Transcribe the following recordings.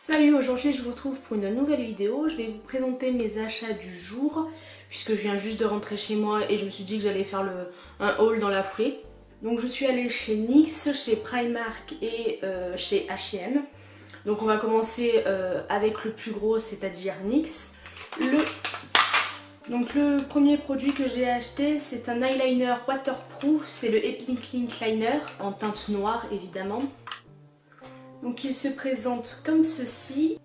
Salut, aujourd'hui je vous retrouve pour une nouvelle vidéo. Je vais vous présenter mes achats du jour puisque je viens juste de rentrer chez moi et je me suis dit que j'allais faire un haul dans la foulée. Donc je suis allée chez NYX, chez Primark et chez H&M. Donc on va commencer avec le plus gros, c'est-à-dire NYX. Donc le premier produit que j'ai acheté, c'est un eyeliner waterproof, c'est le Epic Link Liner en teinte noire évidemment. Donc il se présente comme ceci.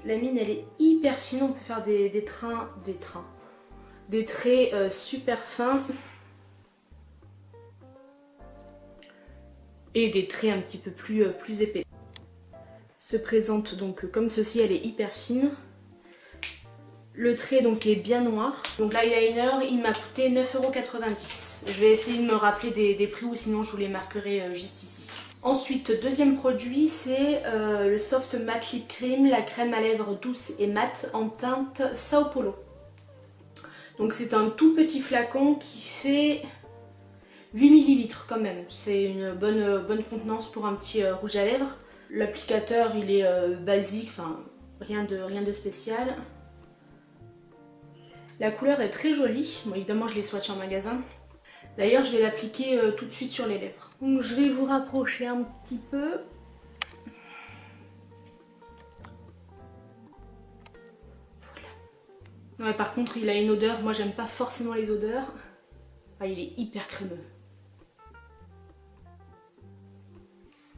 La mine elle est hyper fine, on peut faire des traits super fins. Et des traits un petit peu plus épais. Se présente donc comme ceci, elle est hyper fine. Le trait donc est bien noir. Donc l'eyeliner il m'a coûté 9,90 €. Je vais essayer de me rappeler des prix ou sinon je vous les marquerai juste ici. Ensuite, deuxième produit, c'est le Soft Matte Lip Cream, la crème à lèvres douce et mate en teinte Sao Paulo. Donc c'est un tout petit flacon qui fait 8 ml quand même. C'est une bonne contenance pour un petit rouge à lèvres. L'applicateur il est basique, enfin rien de spécial. La couleur est très jolie. Bon, évidemment je l'ai swatché en magasin. D'ailleurs je vais l'appliquer tout de suite sur les lèvres. Donc je vais vous rapprocher un petit peu. Voilà. Ouais, par contre il a une odeur, moi j'aime pas forcément les odeurs. Ah, il est hyper crémeux.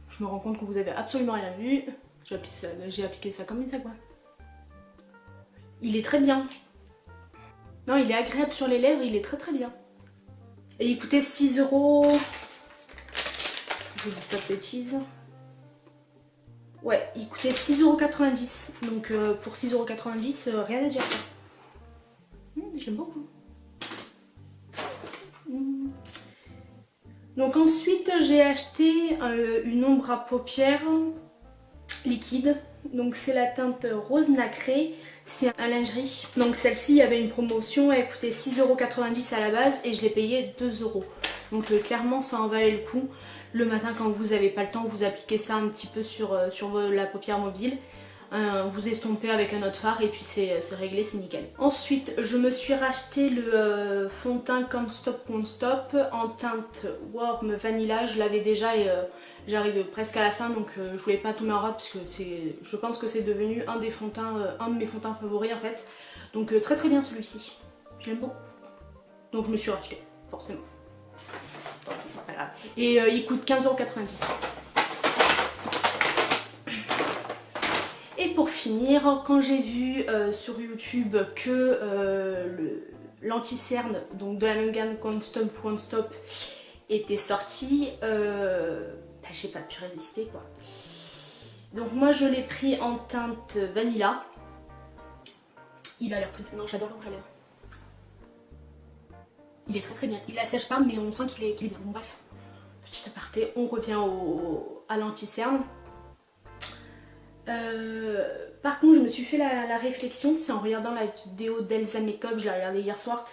Je me rends compte que vous avez absolument rien vu. J'ai appliqué ça comme une sagouin. Il est très bien. Non, il est agréable sur les lèvres, il est très bien. Et il coûtait 6 €. Je vous dis pas de bêtises. Ouais, il coûtait 6,90 €. Donc pour 6,90 €, rien à dire. J'aime beaucoup. Donc ensuite j'ai acheté une ombre à paupières liquide. Donc c'est la teinte rose nacré. C'est un lingerie. Donc celle-ci, il y avait une promotion, elle coûtait 6,90 € à la base et je l'ai payé 2 €. Donc clairement ça en valait le coup. Le matin quand vous n'avez pas le temps, vous appliquez ça un petit peu sur la paupière mobile. Vous estompez avec un autre fard et puis c'est réglé, c'est nickel. Ensuite je me suis racheté le fond de teint Can't Stop Won't Stop en teinte Warm Vanilla. Je l'avais déjà et j'arrive presque à la fin, donc je voulais pas tomber en rade parce que je pense que c'est devenu un de mes fonds de teint favoris en fait. Donc très bien celui-ci, je l'aime beaucoup. Donc je me suis racheté, forcément. Voilà. Et il coûte 15,90 €. Et pour finir, quand j'ai vu sur YouTube que l'anti-cerne, donc de la même gamme Can't Stop Won't Stop, était sorti, j'ai pas pu résister quoi. Donc moi je l'ai pris en teinte vanilla. Il a l'air très bien. Non, j'adore le rouge à lèvres. Il est très bien. Il assèche pas mais on sent qu'il est bien. Bon bref, petit aparté, on revient à l'anti-cerne. Par contre je me suis fait la réflexion, c'est en regardant la vidéo d'Elsa Makeup, je l'ai regardée hier soir.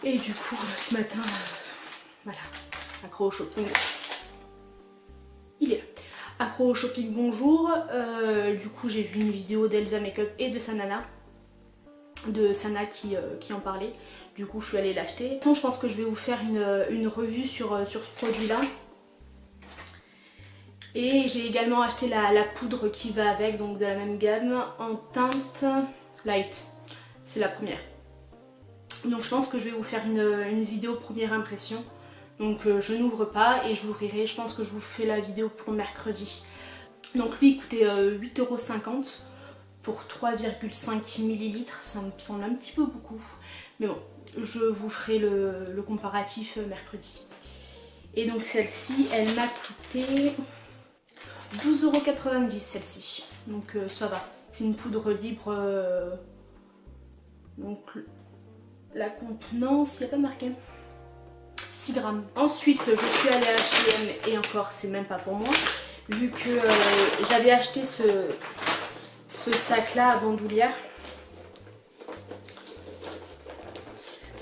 Et du coup ce matin, voilà, accro au shopping. Il est là. Accro au shopping, bonjour. Du coup j'ai vu une vidéo d'Elsa Makeup et de Sana qui en parlait. Du coup je suis allée l'acheter. Je pense que je vais vous faire une revue sur ce produit là. Et j'ai également acheté la poudre qui va avec, donc de la même gamme, en teinte light. C'est la première. Donc je pense que je vais vous faire une vidéo première impression. Donc je n'ouvre pas et je l'ouvrirai. Je pense que je vous fais la vidéo pour mercredi. Donc lui il coûtait 8,50 € pour 3,5 ml. Ça me semble un petit peu beaucoup. Mais bon, je vous ferai le comparatif mercredi. Et donc celle-ci, elle m'a coûté 12,90 € celle-ci. Donc ça va. C'est une poudre libre. Donc la contenance, il n'y a pas marqué. 6 grammes. Ensuite, je suis allée à H&M et encore, c'est même pas pour moi. Vu que j'avais acheté ce sac-là à bandoulière.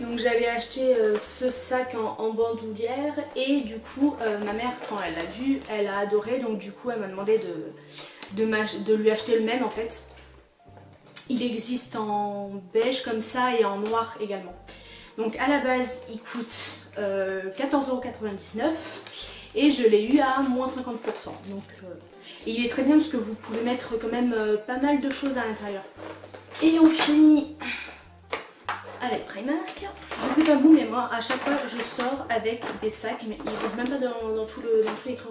Donc j'avais acheté ce sac en bandoulière et du coup ma mère quand elle l'a vu elle a adoré, donc du coup elle m'a demandé de lui acheter le même en fait. Il existe en beige comme ça et en noir également. Donc à la base il coûte 14,99 € et je l'ai eu à moins 50%. Donc et il est très bien parce que vous pouvez mettre quand même pas mal de choses à l'intérieur. Et on finit avec Primark. Je sais pas vous mais moi à chaque fois je sors avec des sacs, mais ils rentrent même pas dans tout l'écran.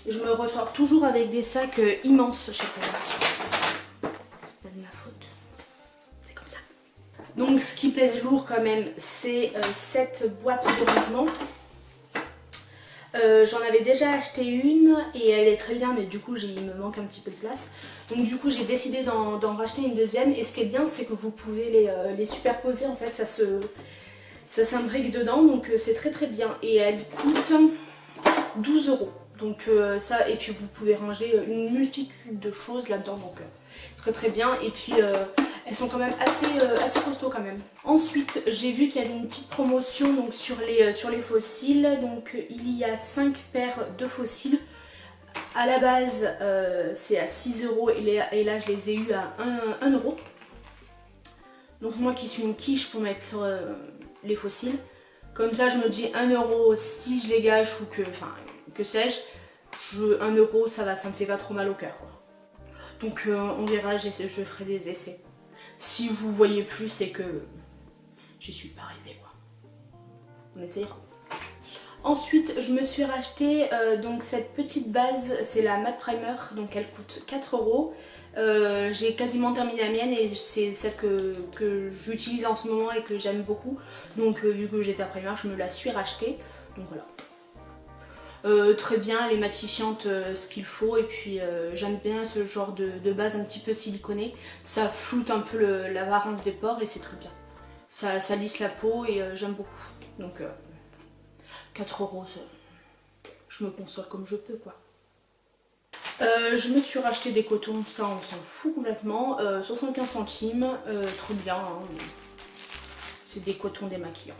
Je me ressors toujours avec des sacs immenses chez Primark. C'est pas de ma faute. C'est comme ça. Donc ce qui pèse lourd quand même, c'est cette boîte de rangement. J'en avais déjà acheté une et elle est très bien, mais du coup il me manque un petit peu de place. Donc du coup j'ai décidé d'en racheter une deuxième, et ce qui est bien c'est que vous pouvez les superposer en fait, ça s'imbrique dedans, donc c'est très très bien. Et elle coûte 12 €. Donc ça, et puis vous pouvez ranger une multitude de choses là-dedans, donc très très bien. Et puis elles sont quand même assez costauds quand même. Ensuite j'ai vu qu'il y avait une petite promotion donc, sur les fossiles. Donc il y a 5 paires de fossiles. À la base c'est à 6 € et là je les ai eu à 1 €. Donc moi qui suis une quiche pour mettre les fossiles, comme ça je me dis 1 € si je les gâche ou que sais-je, 1 € ça me fait pas trop mal au cœur quoi. Donc on verra, je ferai des essais. Si vous voyez plus, c'est que j'y suis pas arrivée quoi. On essayera. Ensuite je me suis racheté donc cette petite base, c'est la matte primer, donc elle coûte 4 €. J'ai quasiment terminé la mienne et c'est celle que j'utilise en ce moment et que j'aime beaucoup. Donc vu que j'étais à Primark, je me la suis rachetée. Donc voilà. Très bien, elle est matifiante ce qu'il faut, et puis j'aime bien ce genre de base un petit peu siliconée. Ça floute un peu l'apparence des pores et c'est très bien. Ça lisse la peau et j'aime beaucoup. Donc 4 €, je me console comme je peux quoi. Je me suis racheté des cotons, ça on s'en fout complètement, 75 centimes, trop bien, hein. C'est des cotons démaquillants.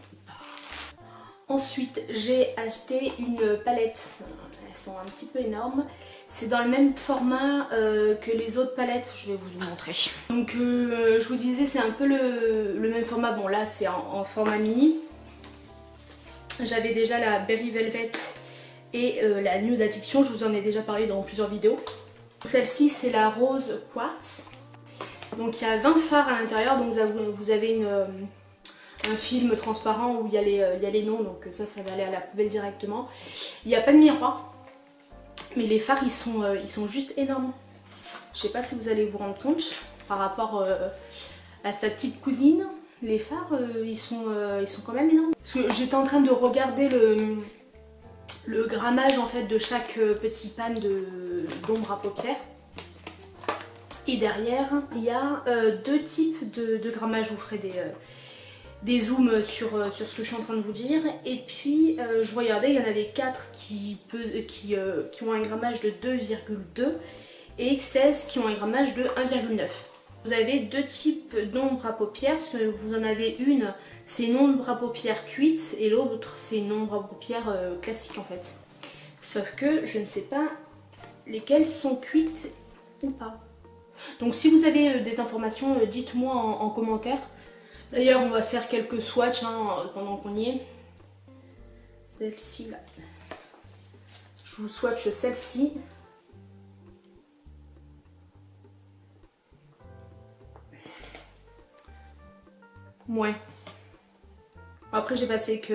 Ensuite j'ai acheté une palette, elles sont un petit peu énormes, c'est dans le même format que les autres palettes, je vais vous montrer. Donc je vous disais c'est un peu le même format, bon là c'est en format mini. J'avais déjà la Berry Velvet et la Nude Addiction, je vous en ai déjà parlé dans plusieurs vidéos. Celle-ci c'est la Rose Quartz, donc il y a 20 fards à l'intérieur, donc vous avez un film transparent où il y a les noms, donc ça va aller à la poubelle directement. Il n'y a pas de miroir, mais les fards ils sont juste énormes. Je sais pas si vous allez vous rendre compte par rapport à sa petite cousine, les fards ils sont quand même énormes. Parce que j'étais en train de regarder le grammage en fait de chaque petit pan d'ombre à paupières. Et derrière il y a deux types de grammage, je vous ferai des zooms sur ce que je suis en train de vous dire. Et puis je regardais, il y en avait 4 qui ont un grammage de 2,2 et 16 qui ont un grammage de 1,9. Vous avez deux types d'ombre à paupières, parce que vous en avez une, c'est une ombre à paupières cuite et l'autre c'est une ombre à paupières classique en fait. Sauf que je ne sais pas lesquelles sont cuites ou pas. Donc si vous avez des informations, dites-moi en commentaire. D'ailleurs on va faire quelques swatchs hein, pendant qu'on y est. Celle-ci là. Je vous swatch celle-ci. Ouais. Après j'ai passé que...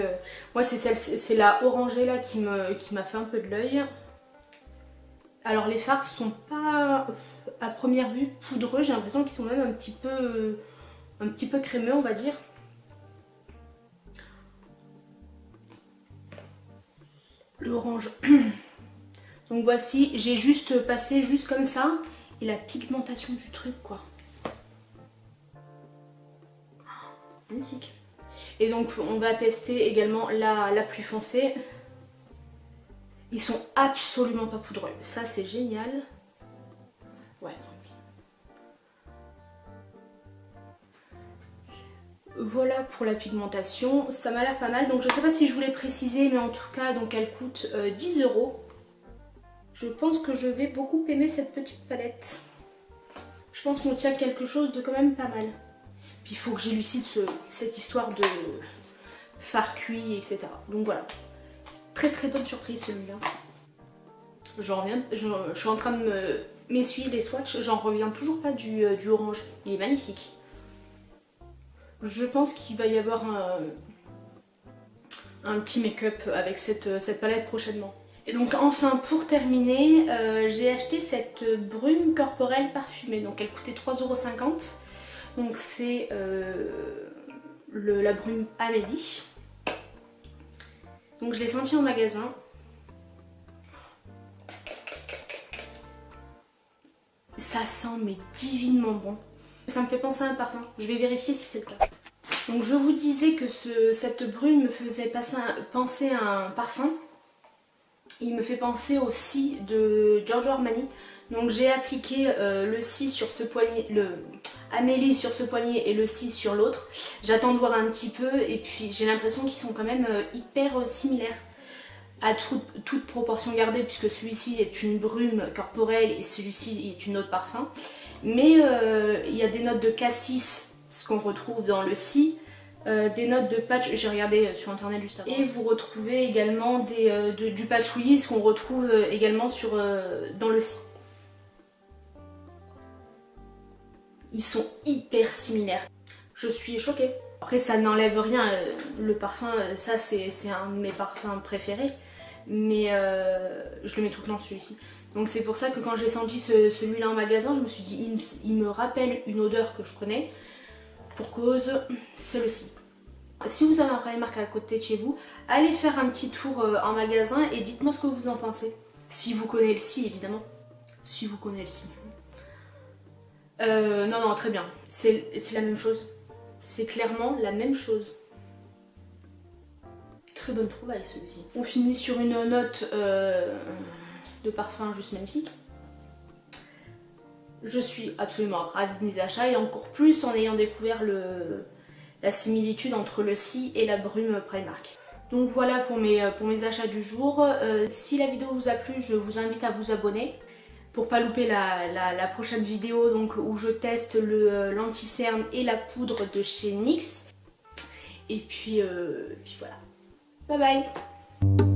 Moi c'est la orangée là qui m'a fait un peu de l'œil. Alors les fards sont pas à première vue poudreux, j'ai l'impression qu'ils sont même un petit peu crémeux on va dire. L'orange. Donc voici, j'ai juste passé juste comme ça et la pigmentation du truc quoi. Magnifique. Et donc on va tester également la plus foncée. Ils sont absolument pas poudreux, ça c'est génial. Ouais. Voilà pour la pigmentation, ça m'a l'air pas mal. Donc je sais pas si je voulais préciser, mais en tout cas donc elle coûte 10 €. Je pense que je vais beaucoup aimer cette petite palette. Je pense qu'on tient quelque chose de quand même pas mal. Puis il faut que j'élucide cette histoire de fard cuit, etc. Donc voilà. Très très bonne surprise celui-là. Je suis en train de m'essuyer les swatchs. J'en reviens toujours pas du orange. Il est magnifique. Je pense qu'il va y avoir un petit make-up avec cette palette prochainement. Et donc enfin pour terminer, j'ai acheté cette brume corporelle parfumée. Donc elle coûtait 3,50 €. Donc c'est la brume Amélie. Donc je l'ai sentie en magasin. Ça sent mais divinement bon. Ça me fait penser à un parfum. Je vais vérifier si c'est le cas. Donc je vous disais que cette brume me faisait penser à un parfum. Il me fait penser au Si de Giorgio Armani. Donc j'ai appliqué le Si sur ce poignet, le Amélie sur ce poignet et le Si sur l'autre. J'attends de voir un petit peu et puis j'ai l'impression qu'ils sont quand même hyper similaires. À toute proportion gardée puisque celui-ci est une brume corporelle et celui-ci est une autre parfum. Mais il y a des notes de cassis, ce qu'on retrouve dans le Si. Des notes de patch, j'ai regardé sur internet juste avant. Et vous retrouvez également du patchouli, ce qu'on retrouve également dans le Si. Ils sont hyper similaires. Je suis choquée. Après ça n'enlève rien, le parfum, ça c'est un de mes parfums préférés. Mais je le mets tout le temps celui-ci. Donc c'est pour ça que quand j'ai senti celui-là en magasin, je me suis dit, il me rappelle une odeur que je connais. Pour cause, c'est le Si. Si vous avez un Primark à côté de chez vous, allez faire un petit tour en magasin et dites-moi ce que vous en pensez. Si vous connaissez le Si, évidemment. Si vous connaissez le Si. Non, très bien. C'est la même chose. C'est clairement la même chose. Très bonne trouvaille celui-ci. On finit sur une note de parfum juste magnifique. Je suis absolument ravie de mes achats et encore plus en ayant découvert la similitude entre le Si et la brume Primark. Donc voilà pour mes achats du jour. Si la vidéo vous a plu, je vous invite à vous abonner pour pas louper la prochaine vidéo donc, où je teste l'anti-cerne et la poudre de chez NYX. Et puis voilà. Bye bye!